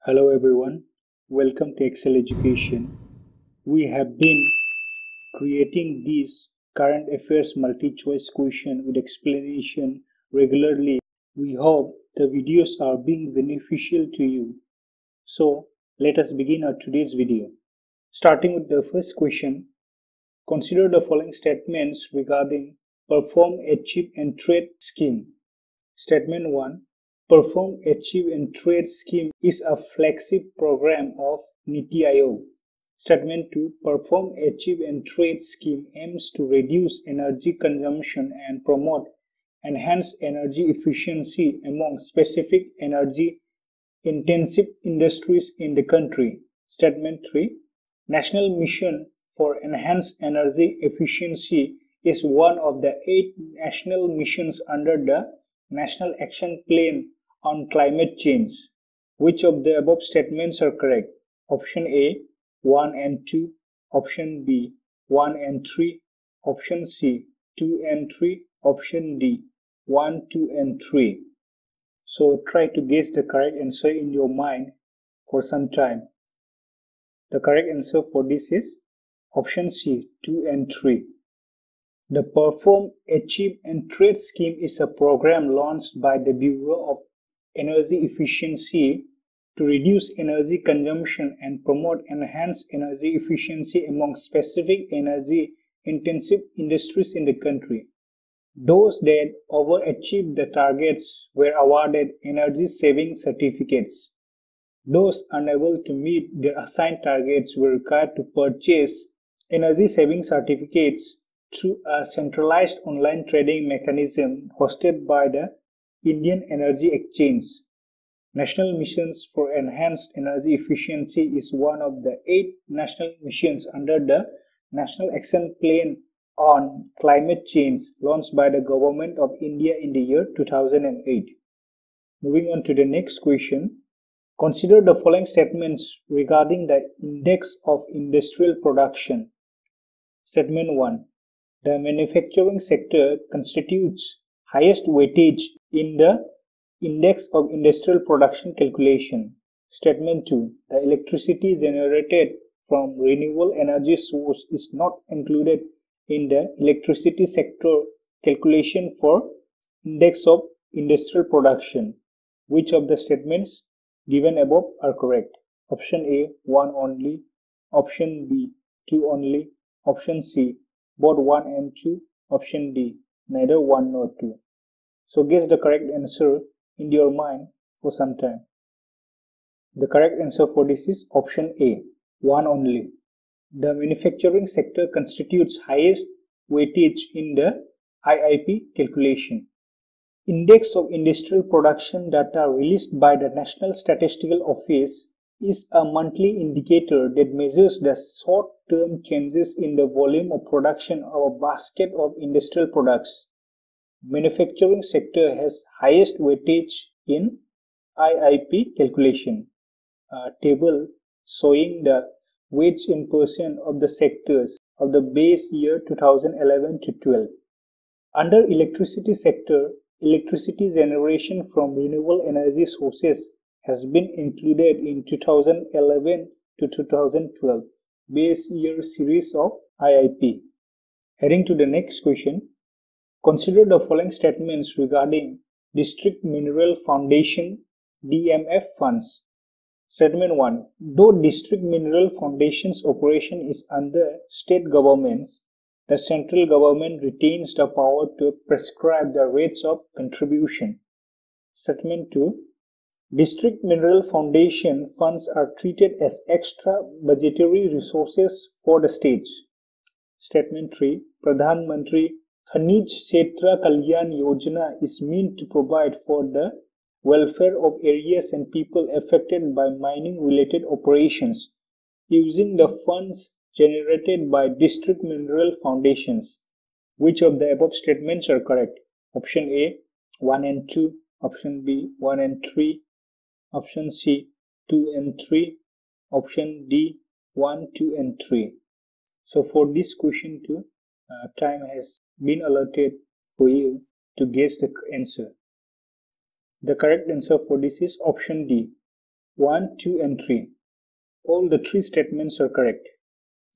Hello everyone, welcome to Excel Education. We have been creating these current affairs multi-choice question with explanation regularly. We hope the videos are being beneficial to you. So let us begin our today's video. Starting with the first question, consider the following statements regarding Perform, Achieve and Trade scheme. Statement 1. Perform, Achieve and Trade scheme is a flagship program of Niti Aayog. Statement 2. Perform, Achieve and Trade scheme aims to reduce energy consumption and promote enhanced energy efficiency among specific energy intensive industries in the country. Statement 3. National Mission for Enhanced Energy Efficiency is one of the 8 national missions under the National Action Plan on Climate Change. Which of the above statements are correct? Option A, 1 and 2. Option B, 1 and 3. Option C, 2 and 3. Option D, 1, 2 and 3. So try to guess the correct answer in your mind for some time. The correct answer for this is option C, 2 and 3. The Perform, Achieve and Trade scheme is a program launched by the Bureau of Energy Efficiency to reduce energy consumption and promote enhanced energy efficiency among specific energy-intensive industries in the country. Those that overachieved the targets were awarded energy-saving certificates. Those unable to meet their assigned targets were required to purchase energy-saving certificates through a centralized online trading mechanism hosted by the Indian Energy Exchange. National Missions for Enhanced Energy Efficiency is one of the 8 national missions under the National Action Plan on Climate Change launched by the Government of India in the year 2008. Moving on to the next question. Consider the following statements regarding the Index of Industrial Production. Statement 1. The manufacturing sector constitutes highest weightage in the Index of Industrial Production calculation. Statement 2. The electricity generated from renewable energy source is not included in the electricity sector calculation for Index of Industrial Production. Which of the statements given above are correct? Option A, 1 only. Option B, 2 only. Option C, both 1 and 2. Option D, neither 1 nor 2. So guess the correct answer in your mind for some time. The correct answer for this is option A, 1 only. The manufacturing sector constitutes highest weightage in the IIP calculation. Index of Industrial Production data released by the National Statistical Office is a monthly indicator that measures the short-term changes in the volume of production of a basket of industrial products. Manufacturing sector has highest weightage in IIP calculation. A table showing the weights in percent of the sectors of the base year 2011 to 12. Under electricity sector, electricity generation from renewable energy sources has been included in 2011 to 2012 base year series of IIP. Heading to the next question, consider the following statements regarding District Mineral Foundation DMF funds. Statement 1. Though District Mineral Foundation's operation is under state governments, the central government retains the power to prescribe the rates of contribution. Statement 2. District Mineral Foundation funds are treated as extra budgetary resources for the states. Statement 3. Pradhan Mantri Khanij Kshetra Kalyan Yojana is meant to provide for the welfare of areas and people affected by mining-related operations using the funds generated by district mineral foundations. Which of the above statements are correct? Option A, 1 and 2. Option B, 1 and 3. Option C, 2 and 3. Option D, 1, 2 and 3. So for this question too, time has been allotted for you to guess the answer. The correct answer for this is option D. 1, 2 and 3. All the three statements are correct.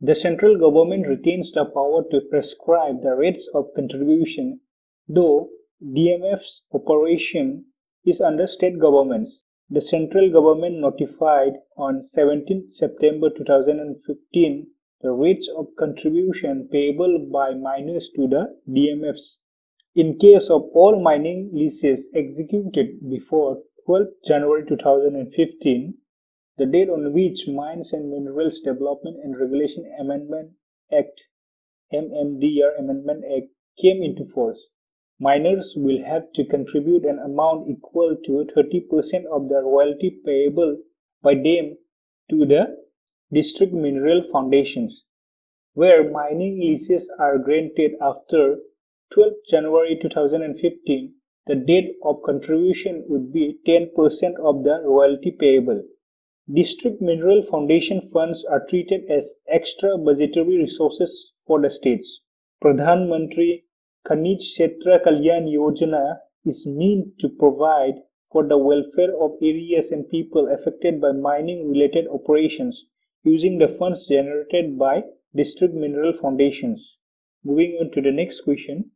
The central government retains the power to prescribe the rates of contribution, though DMF's operation is under state governments. The central government notified on 17 September 2015 the rates of contribution payable by miners to the DMFs. In case of all mining leases executed before 12 January 2015, the date on which Mines and Minerals Development and Regulation Amendment Act (MMDR Amendment Act) came into force, miners will have to contribute an amount equal to 30% of the royalty payable by them to the district mineral foundations. Where mining leases are granted after 12 January 2015, the date of contribution would be 10% of the royalty payable. District mineral foundation funds are treated as extra budgetary resources for the states. Pradhan Mantri Khanij Kshetra Kalyan Yojana is meant to provide for the welfare of areas and people affected by mining-related operations using the funds generated by district mineral foundations. Moving on to the next question.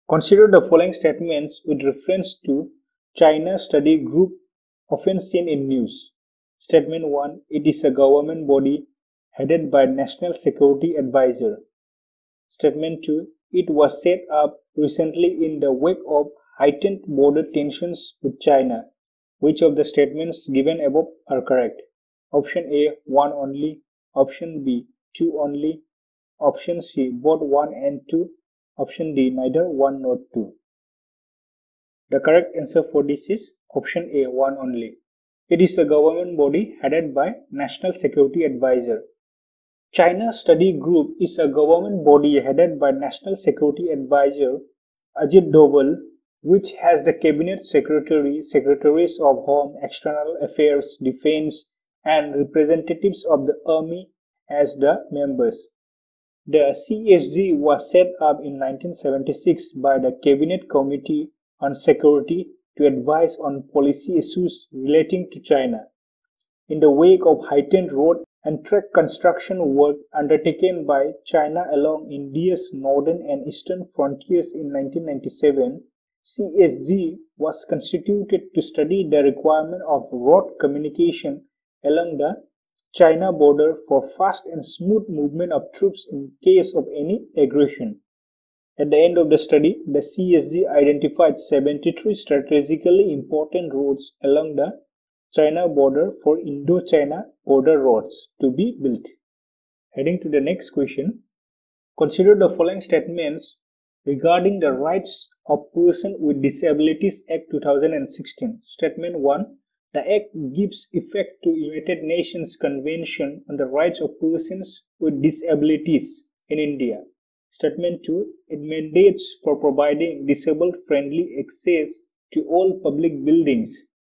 Consider the following statements with reference to China study group often seen in news. Statement 1. It is a government body headed by National Security Advisor. Statement 2. It was set up recently in the wake of heightened border tensions with China. Which of the statements given above are correct? Option A. 1 only. Option B. 2 only. Option C. Both 1 and 2. Option D. Neither 1 nor 2. The correct answer for this is option A. 1 only. It is a government body headed by National Security Advisor. China Study Group is a government body headed by National Security Advisor Ajit Doval, which has the Cabinet Secretary, Secretaries of Home, External Affairs, Defense, and representatives of the Army as the members. The CSG was set up in 1976 by the Cabinet Committee on Security to advise on policy issues relating to China. In the wake of heightened road and track construction work undertaken by China along India's northern and eastern frontiers in 1997, CSG was constituted to study the requirement of road communication along the China border for fast and smooth movement of troops in case of any aggression. At the end of the study, the CSG identified 73 strategically important roads along the China border for Indo-China border roads to be built. Heading to the next question, consider the following statements regarding the Rights of Persons with Disabilities Act 2016. Statement 1. The Act gives effect to United Nations Convention on the Rights of Persons with Disabilities in India. Statement 2. It mandates for providing disabled-friendly access to all public buildings.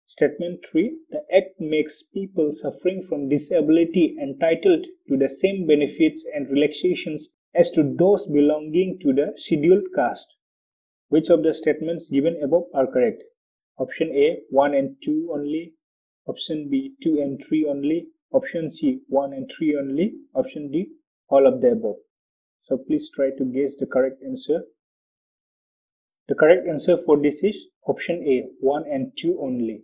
Statement 3. The Act makes people suffering from disability entitled to the same benefits and relaxations as to those belonging to the scheduled caste. Which of the statements given above are correct? Option A. 1 and 2 only. Option B. 2 and 3 only. Option C. 1 and 3 only. Option D. All of the above. So please try to guess the correct answer. The correct answer for this is option A. 1 and 2 only.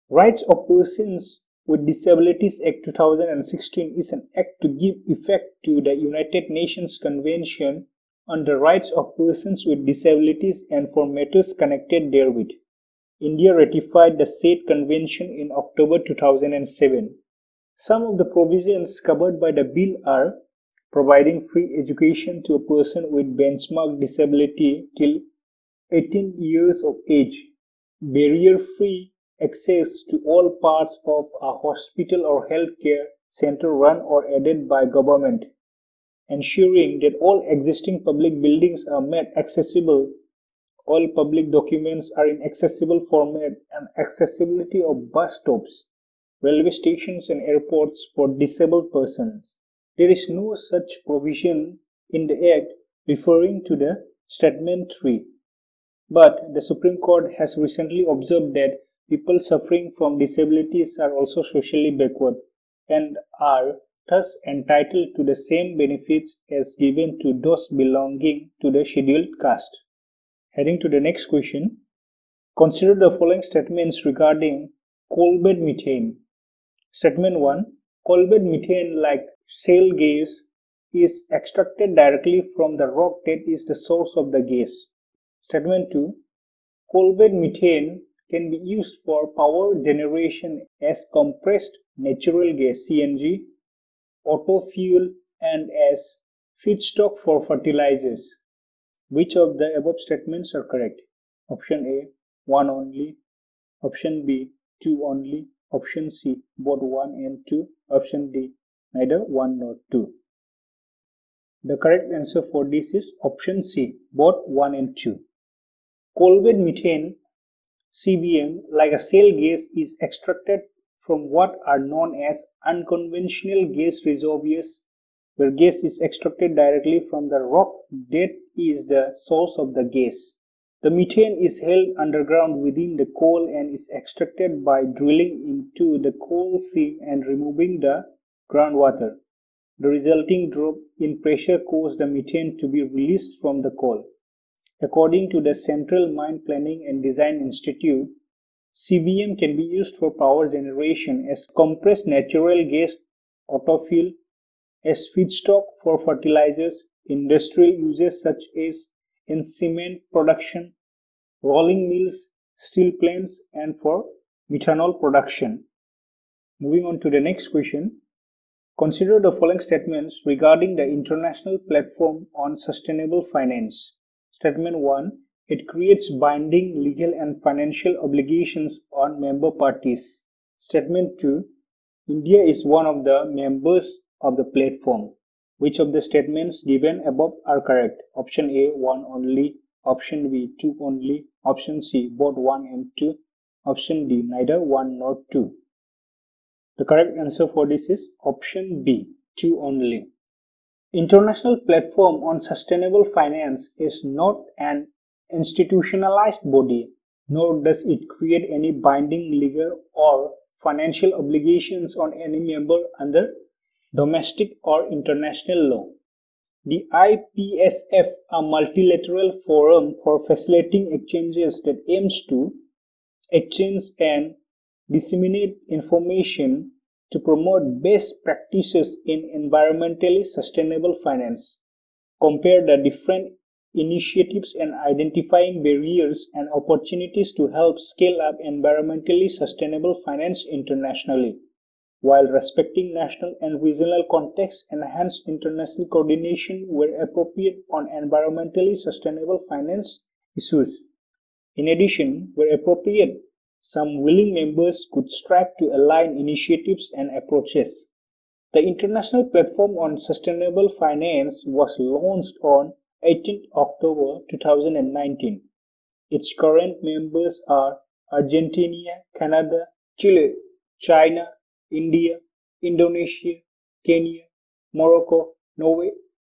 Rights of Persons with Disabilities Act 2016 is an act to give effect to the United Nations Convention on the Rights of Persons with Disabilities and for matters connected therewith. India ratified the said convention in October 2007. Some of the provisions covered by the bill are providing free education to a person with benchmark disability till 18 years of age, barrier-free access to all parts of a hospital or healthcare center run or aided by government, ensuring that all existing public buildings are made accessible, all public documents are in accessible format, and accessibility of bus stops, railway stations and airports for disabled persons. There is no such provision in the Act referring to the Statement 3. But the Supreme Court has recently observed that people suffering from disabilities are also socially backward and are thus entitled to the same benefits as given to those belonging to the scheduled caste. Heading to the next question, consider the following statements regarding coalbed methane. Statement 1. Coalbed methane, like shale gas, is extracted directly from the rock that is the source of the gas. Statement 2. Coalbed methane can be used for power generation as compressed natural gas (CNG), auto fuel, and as feedstock for fertilizers. Which of the above statements are correct? Option A, 1 only. Option B, 2 only. Option C, both 1 and 2. Option D, neither 1 nor 2. The correct answer for this is option C, both 1 and 2. Coalbed methane, CBM, like a shale gas, is extracted from what are known as unconventional gas reservoirs, where gas is extracted directly from the rock that is the source of the gas. The methane is held underground within the coal and is extracted by drilling into the coal seam and removing the groundwater. The resulting drop in pressure caused the methane to be released from the coal. According to the Central Mine Planning and Design Institute, CBM can be used for power generation as compressed natural gas, auto fuel, as feedstock for fertilizers, industrial uses such as in cement production, rolling mills, steel plants, and for methanol production. Moving on to the next question. Consider the following statements regarding the International Platform on Sustainable Finance. Statement 1. It creates binding legal and financial obligations on member parties. Statement 2. India is one of the members of the platform. Which of the statements given above are correct? Option A, 1 only. Option B, 2 only. Option C, both 1 and 2. Option D, neither 1 nor 2. The correct answer for this is option B, 2 only. International Platform on Sustainable Finance is not an institutionalized body, nor does it create any binding legal or financial obligations on any member under domestic or international law. The IPSF, a multilateral forum for facilitating exchanges that aims to exchange and disseminate information to promote best practices in environmentally sustainable finance, compare the different initiatives and identifying barriers and opportunities to help scale up environmentally sustainable finance internationally, while respecting national and regional contexts, enhance international coordination where appropriate on environmentally sustainable finance issues. In addition, where appropriate, some willing members could strive to align initiatives and approaches. The International Platform on Sustainable Finance was launched on 18 October 2019. Its current members are Argentina, Canada, Chile, China, India, Indonesia, Kenya, Morocco, Norway,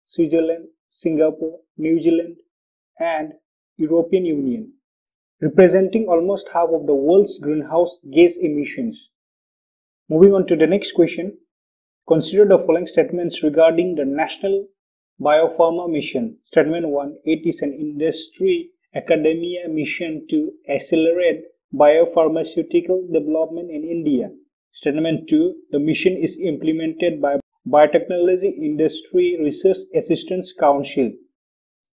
Switzerland, Singapore, New Zealand, and European Union, representing almost half of the world's greenhouse gas emissions. Moving on to the next question, consider the following statements regarding the National Biopharma Mission. Statement 1. It is an industry academia mission to accelerate biopharmaceutical development in India. Statement 2. The mission is implemented by Biotechnology Industry Research Assistance Council.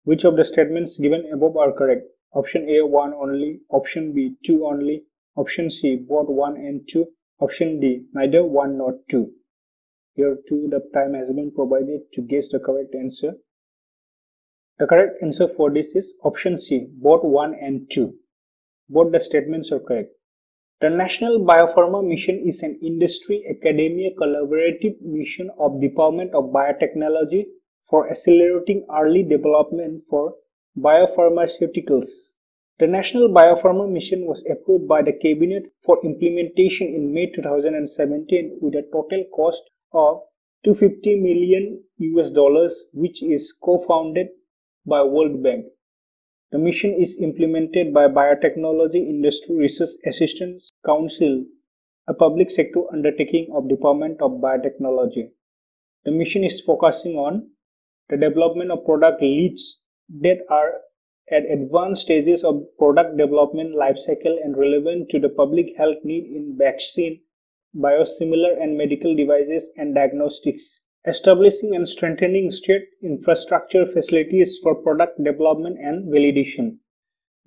Which of the statements given above are correct? Option A, 1 only. Option B, 2 only. Option C, both 1 and 2. Option D, neither 1 nor 2. Here too the time has been provided to guess the correct answer. The correct answer for this is option C, both 1 and 2. Both the statements are correct. The National Biopharma Mission is an industry-academia collaborative mission of Department of Biotechnology for accelerating early development for biopharmaceuticals. The National Biopharma Mission was approved by the Cabinet for implementation in May 2017 with a total cost of $250 million, which is co-founded by World Bank. The mission is implemented by Biotechnology Industry Research Assistance Council, a public sector undertaking of Department of Biotechnology. The mission is focusing on the development of product leads that are at advanced stages of product development life cycle and relevant to the public health need in vaccine, biosimilar and medical devices and diagnostics. Establishing and strengthening state infrastructure facilities for product development and validation.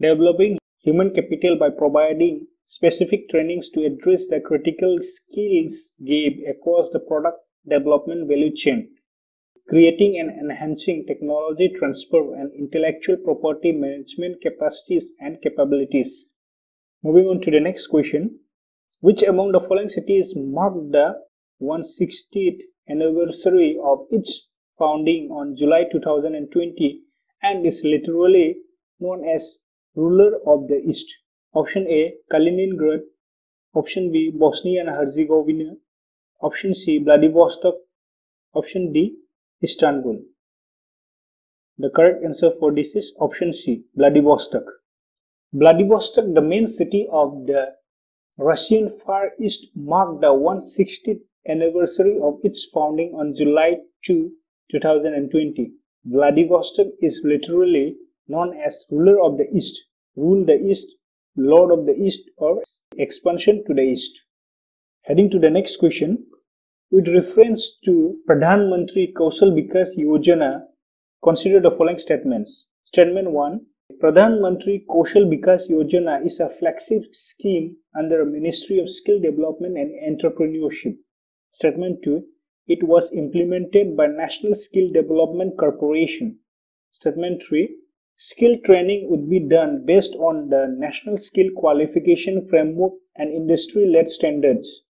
Developing human capital by providing specific trainings to address the critical skills gap across the product development value chain. Creating and enhancing technology transfer and intellectual property management capacities and capabilities. Moving on to the next question. Which among the following cities marked the 160th anniversary of its founding on July 2020 and is literally known as ruler of the East? Option A, Kaliningrad. Option B, Bosnia and Herzegovina. Option C, Vladivostok. Option D, Istanbul. The correct answer for this is option C, Vladivostok. Vladivostok, the main city of the Russian Far East, marked the 160th anniversary of its founding on July 2, 2020. Vladivostok is literally known as ruler of the East, rule the East, lord of the East, or expansion to the East. Heading to the next question. With reference to Pradhan, Mantri, Kaushal, Vikas, Yojana, consider the following statements. Statement 1. Pradhan, Mantri, Kaushal, Vikas, Yojana is a flagship scheme under the Ministry of Skill Development and Entrepreneurship. Statement 2. It was implemented by National Skill Development Corporation. Statement 3. Skill training would be done based on the National Skill Qualification Framework and industry-led standards.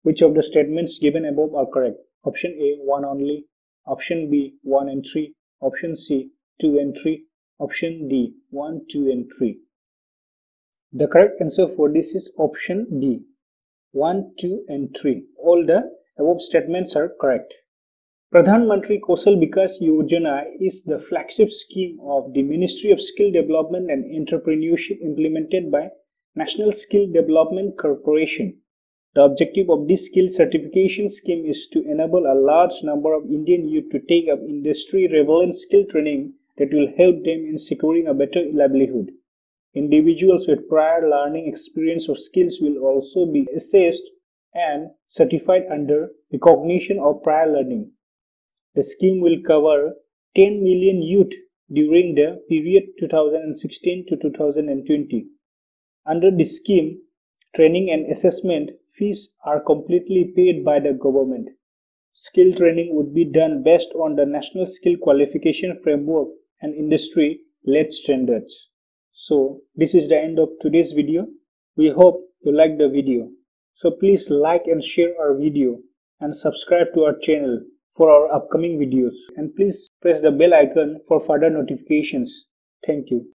Which of the statements given above are correct? Option A, 1 only. Option B, 1 and 3. Option C, 2 and 3. Option D, 1, 2 and 3. The correct answer for this is option D, 1, 2 and 3. All the above statements are correct. Pradhan Mantri Kaushal Vikas Yojana is the flagship scheme of the Ministry of Skill Development and Entrepreneurship implemented by National Skill Development Corporation. The objective of this skill certification scheme is to enable a large number of Indian youth to take up industry-relevant skill training that will help them in securing a better livelihood. Individuals with prior learning experience or skills will also be assessed and certified under recognition of prior learning. The scheme will cover 10 million youth during the period 2016 to 2020. Under this scheme, training and assessment fees are completely paid by the government. Skill training would be done based on the National Skill Qualification Framework and industry-led standards. So, this is the end of today's video. We hope you liked the video. So, please like and share our video and subscribe to our channel for our upcoming videos. And please press the bell icon for further notifications. Thank you.